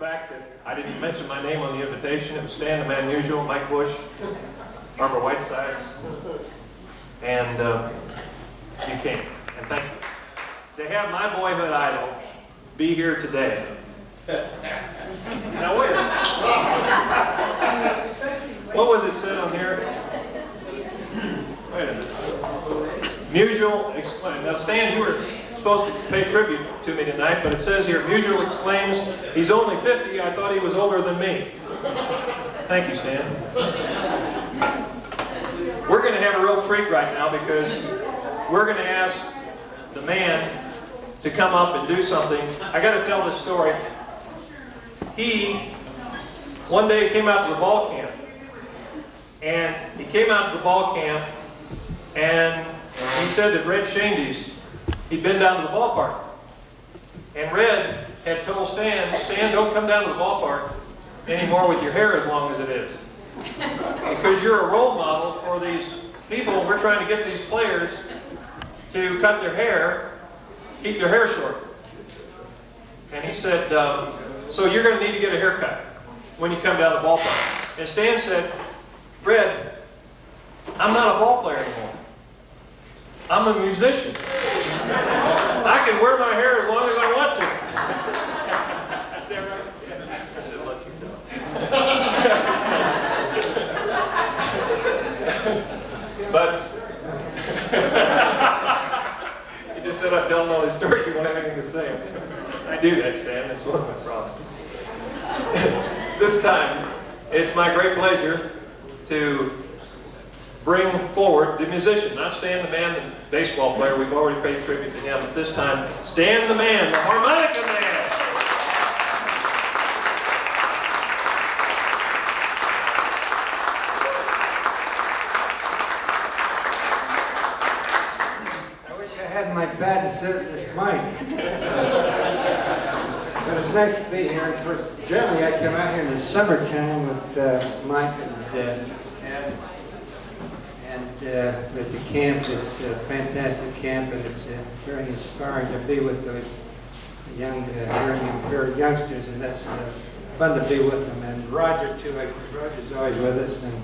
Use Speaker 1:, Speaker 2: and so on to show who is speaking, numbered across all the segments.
Speaker 1: fact that I didn't even mention my name on the invitation. It was Stan the Man Usual, Mike Bush, Barbara Whitesides, and you came. And thank you. To have my boyhood idol be here today. Now wait a minute. What was it said on here? Wait a minute. Musial exclaims. Now Stan, you were supposed to pay tribute to me tonight, but it says here, Musial exclaims, he's only 50, I thought he was older than me. Thank you, Stan. We're going to have a real treat right now because we're going to ask the man to come up and do something. I got to tell this story. One day came out to the ball camp, and he came out to the ball camp, and he said that Red Shandy's, he'd been down to the ballpark. And Red had told Stan, don't come down to the ballpark anymore with your hair as long as it is. Because you're a role model for these people. We're trying to get these players to cut their hair, keep their hair short. And he said, so you're going to need to get a haircut when you come down to the ballpark. And Stan said, Red, I'm not a ball player anymore. I'm a musician. I can wear my hair as long as I want to. Is that right? I should let you know. But he just said I'm telling all these stories, he won't have anything to say. I do that, Stan. That's one of my problems. This time, it's my great pleasure to bring forward the musician, not Stan the Man, the baseball player. We've already paid tribute to him, but this time, Stan the Man, the Harmonica Man.
Speaker 2: I wish I had my bat to sit at this mic. But it's nice to be here. Of course, generally I come out here in the summertime with Mike and Ed. At the camp, it's a fantastic camp, and it's very inspiring to be with those young, hearing impaired youngsters, and that's fun to be with them. And Roger too, Roger's always with us, and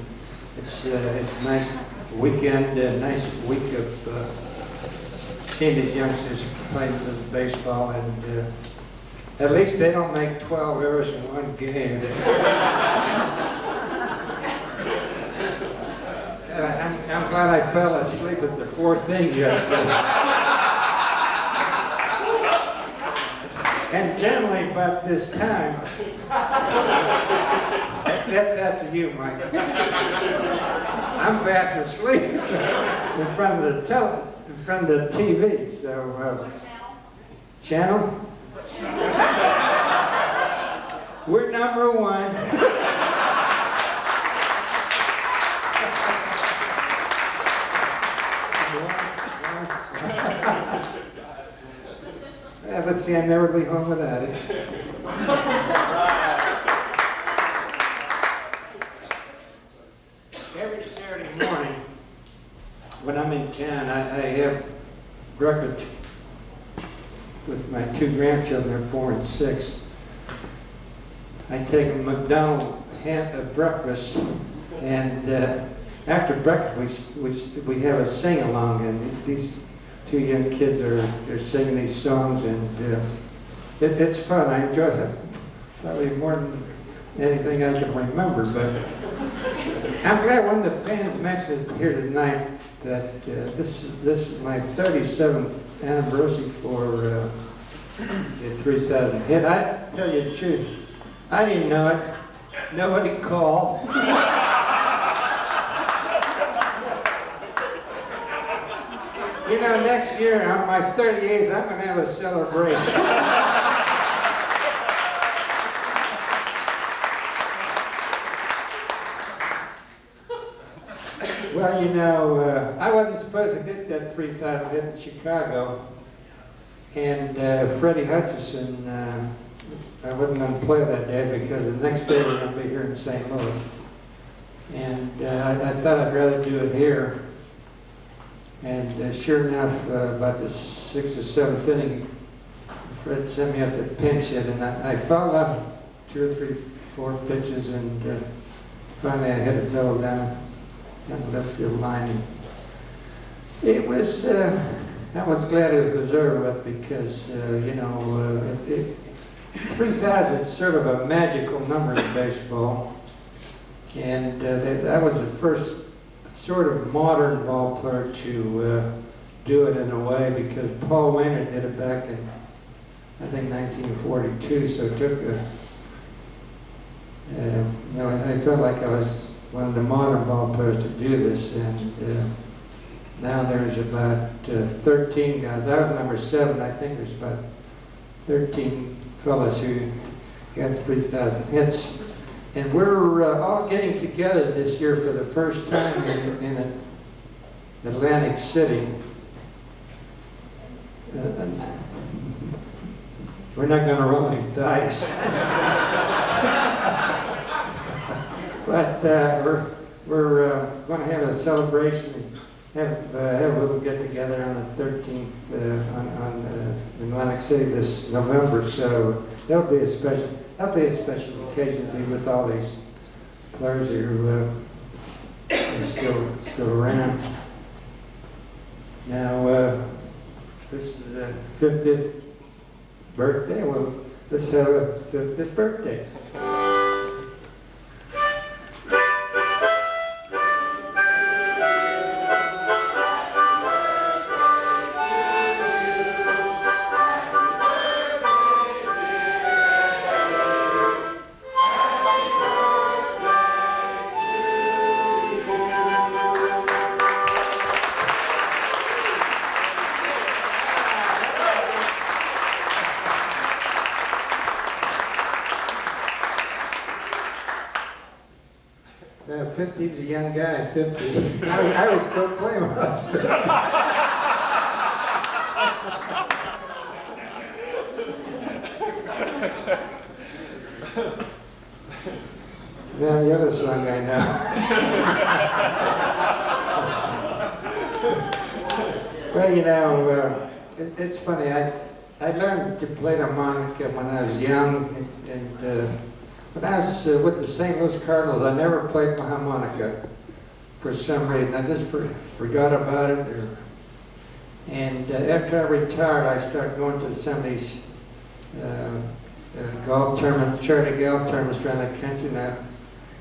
Speaker 2: it's a nice weekend, a nice week of seeing these youngsters playing a little baseball, and at least they don't make 12 errors in one game. I'm glad I fell asleep at the fourth inning yesterday. And generally about this time, that's after you, Mike. I'm fast asleep in front of the TV. So, channel? We're number one. Yeah, let's see, I'll never be home without it. Every Saturday morning, when I'm in town, I have breakfast with my two grandchildren. They're 4 and 6. I take a McDonald's breakfast, and after breakfast we have a sing-along, and these two young kids are singing these songs, and it's fun. I enjoy it probably more than anything I can remember. But I'm glad one of the fans mentioned here tonight that this is my 37th anniversary for the 3,000 hit. I tell you the truth, I didn't know it. Nobody called. You know, next year on my 38th, I'm going to have a celebration. Well, you know, I wasn't supposed to hit that 3,000 hit in Chicago, and Freddie Hutchison, I wasn't going to play that day because the next day we're going to be here in St. Louis. And I thought I'd rather do it here. And sure enough, about the 6th or 7th inning, Fred sent me up to pinch hit, and I fouled up 2 or 3, 4 pitches, and finally I hit a double down the left field line. And it was, I was glad it was over with because, 3,000 is sort of a magical number in baseball. And that was the first sort of modern ball player to do it in a way, because Paul Wainer did it back in, I think, 1942. So it took I felt like I was one of the modern ball players to do this. And now there's about 13 guys. I was number 7. I think there's about 13 fellas who got 3,000 hits. And we're all getting together this year for the first time in Atlantic City. We're not going to roll any dice. But we're going to have a celebration and have a little get-together on the 13th on Atlantic City this November. So that'll be a special occasion to be with all these players who are still around. Now, this is a 50th birthday. Well, let's have a 50th birthday. Now, 50's a young guy, 50. I was still playing when I was 50. Now, the other song I know. Well, it's funny. I learned to play the harmonica when I was young, and when I was with the St. Louis Cardinals, I never played the harmonica for some reason. I just forgot about it. And after I retired, I started going to some of these golf tournaments, charity golf tournaments around the country. Now,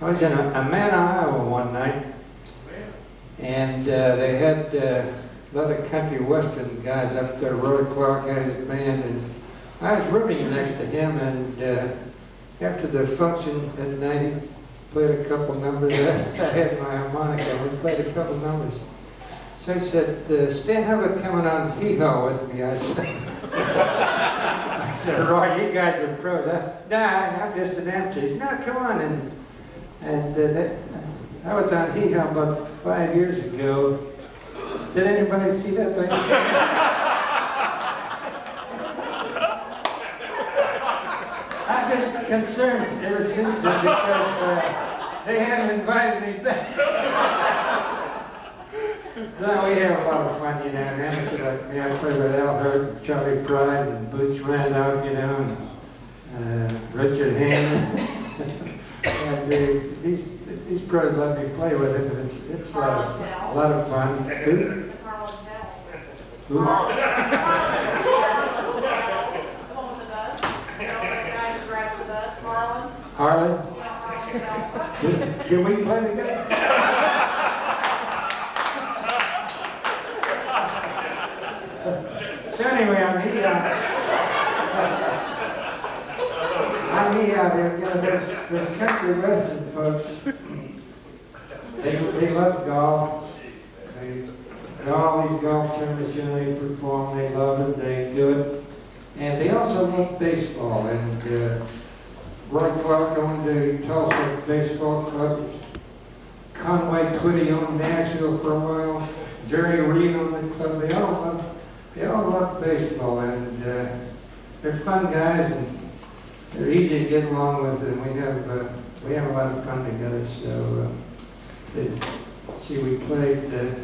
Speaker 2: I was in Amana, Iowa one night, and they had a lot of country western guys up there. Roy Clark had his band, and I was rooming next to him, and after the function at night, he played a couple numbers. I had my harmonica. We played a couple numbers. So he said, Stan, how about coming on hee-haw with me? I said, Roy, you guys are pros. Nah, I'm just an empty. No, come on. And I was on hee-haw about 5 years ago. Did anybody see that thing? I've been concerned ever since then because they haven't invited me back. No, we have a lot of fun, and amateur like me. I play with Al Hurt, Charlie Pride, and Butch Randolph, and Richard Hammond. And these pros let me play with it, and it's a lot of fun. Who? Harlan? Can we play together? So anyway, I'm here out here. There's country western folks. They love golf. All these golf tournaments, they perform. They love it. They do it, and they also love baseball. And Roy Clark owned the Tulsa Baseball Club. Conway Twitty owned Nashville for a while. Jerry Reed owned the club. They all love baseball, and they're fun guys, and they're easy to get along with, and we have a lot of fun together. So we played the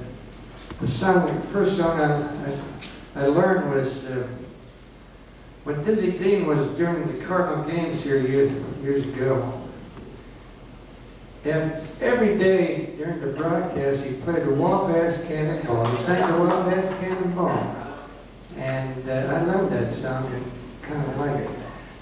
Speaker 2: first song I learned was when Dizzy Dean was during the Cardinal games here years ago, and every day during the broadcast, he played the Wabash Cannonball. He sang the Wabash Cannonball. And I love that song and kind of like it.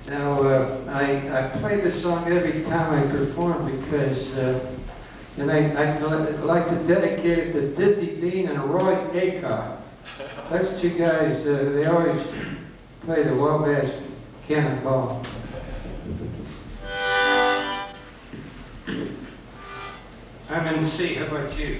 Speaker 2: Now, I play this song every time I perform because, and I'd like to dedicate it to Dizzy Dean and Roy Acuff. Those two guys, they always play the Wabash Cannonball. I'm in C, how about you?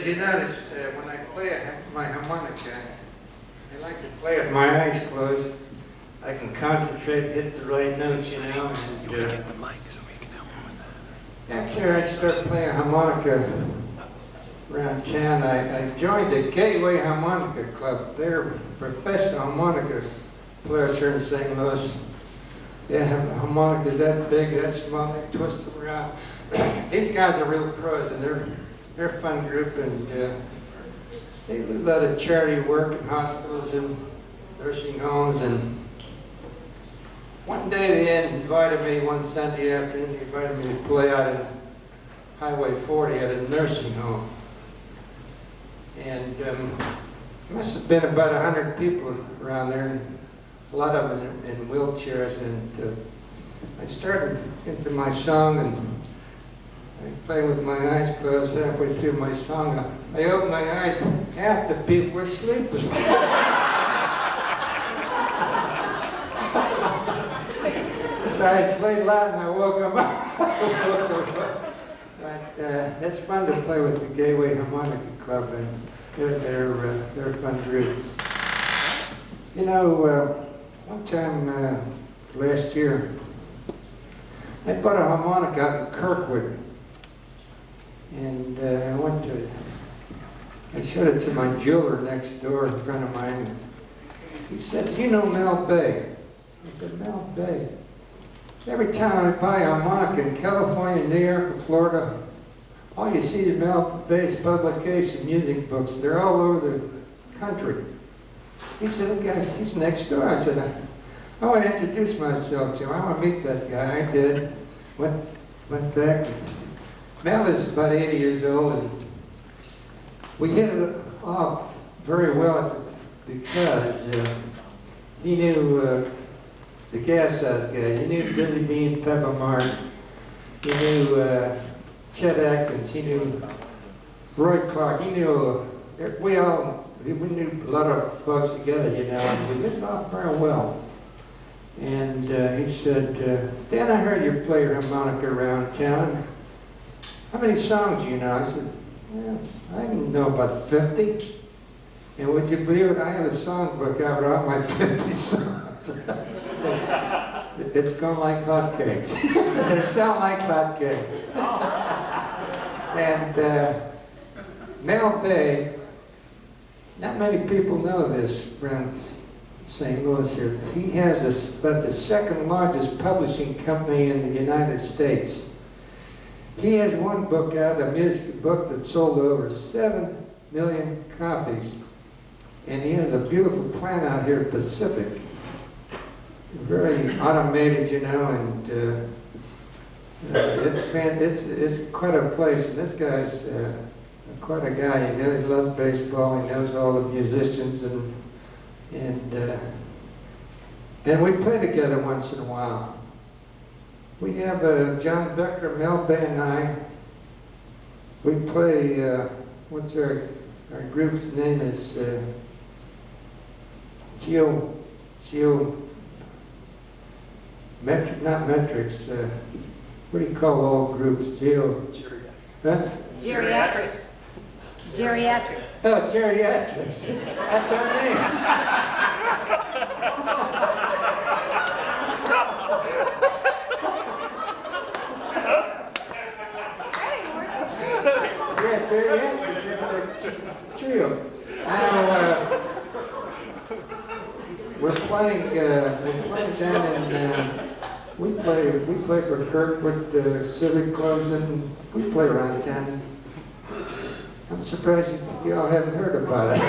Speaker 2: You notice when I play my harmonica, I like to play with my eyes closed. I can concentrate, hit the right notes, you know. And,
Speaker 3: get the mic so we can help him with that.
Speaker 2: After I started playing harmonica around town, I joined the Gateway Harmonica Club. They're professional harmonica players here in St. Louis. They have harmonicas that big, that small, they twist them around. These guys are real pros, and they're a fun group, and they do a lot of charity work in hospitals and nursing homes. And one day they invited me, one Sunday afternoon, they invited me to play out in Highway 40 at a nursing home. And there must have been about 100 people around there, and a lot of them in wheelchairs. And I started into my song, and I play with my eyes closed. Halfway through my song, I opened my eyes, half the people were sleeping. So I played loud and I woke them up. But it's fun to play with the Gateway Harmonica Club, and they're a fun group. You know, one time last year, I bought a harmonica out in Kirkwood. And I showed it to my jeweler next door, a friend of mine. And he said, "You know Mel Bay?" I said, "Mel Bay." Every time I buy a harmonica in California, New York, or Florida, all you see is Mel Bay's publication music books. They're all over the country. He said, "Okay, he's next door." I said, "I want to introduce myself to him. I want to meet that guy." I did. Went back. Mel is about 80 years old, and we hit it off very well because he knew the Gas House guy. He knew Dizzy Dean, Pepper Martin. He knew Chet Atkins. He knew Roy Clark. He knew, we knew a lot of folks together, you know, and we hit it off very well. And he said, "Stan, I heard you play harmonica around town. How many songs do you know?" I said, "Well, I know about 50. And would you believe it, I have a songbook. I wrote my 50 songs. It's going like hotcakes. They sound like hotcakes. And Mel Bay, not many people know this, friends. St. Louis here. He has about the second largest publishing company in the United States. He has one book out, a music book that sold over 7 million copies. And he has a beautiful plant out here at Pacific. Very automated, you know, and It's quite a place, and this guy's quite a guy. He loves baseball. He knows all the musicians, and we play together once in a while. We have John Becker, Mel Bay, and I. We play. What's our group's name is not metrics. What do you call all groups? Huh?
Speaker 4: Geriatrics. Geriatrics.
Speaker 2: Oh, geriatrics. That's our name. Yeah, geriatrics. It's a trio. Now, we're playing down in. We play for Kirkwood Civic Clubs, and we play around town. I'm surprised you all haven't heard about it.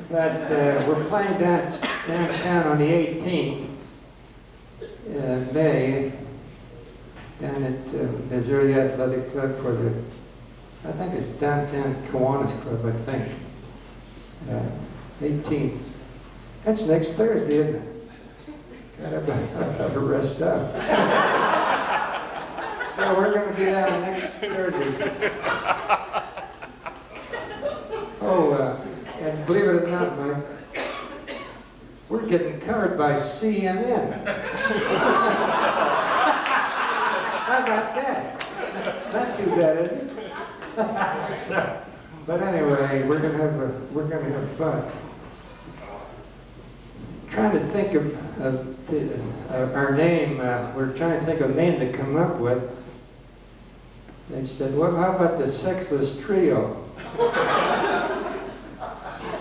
Speaker 2: But we're playing downtown on the 18th May, down at Missouri Athletic Club for I think it's Downtown Kiwanis Club, I think. 18th. That's next Thursday, isn't it? God, I better rest up. So we're going to be down next Thursday. Oh, and believe it or not, Mike, we're getting covered by CNN. How about that? Not too bad, is it? So, but anyway, we're going to have fun. Trying to think of our name. We're trying to think of a name to come up with. They said, well, how about the Sexless Trio?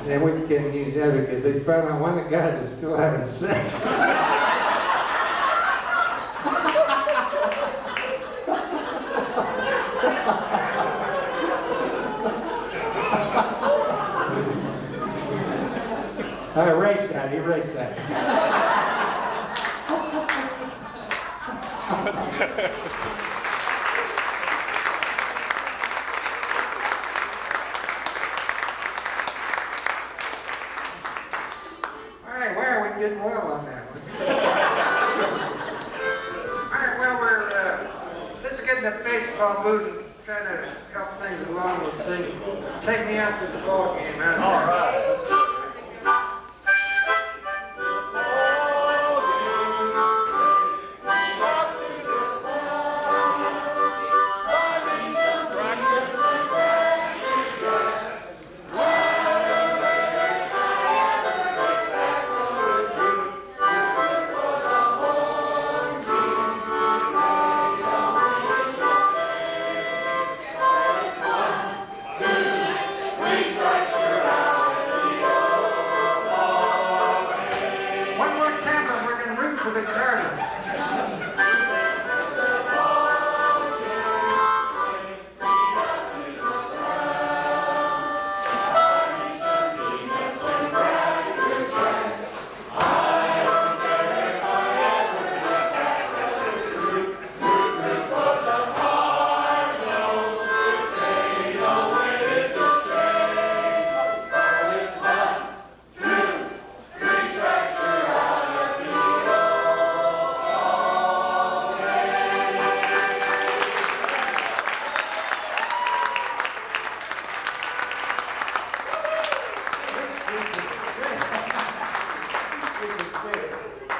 Speaker 2: Then we can use that because they found out one of the guys is still having sex. Erase that. All right, well, we're getting well on that one. All right, well, let's get in the baseball mood and try to help things along with singing. Take me out to the ball game.
Speaker 1: All right, let's go.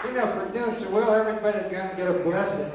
Speaker 1: You know, if we're doing so well, everybody's going to get a blessing.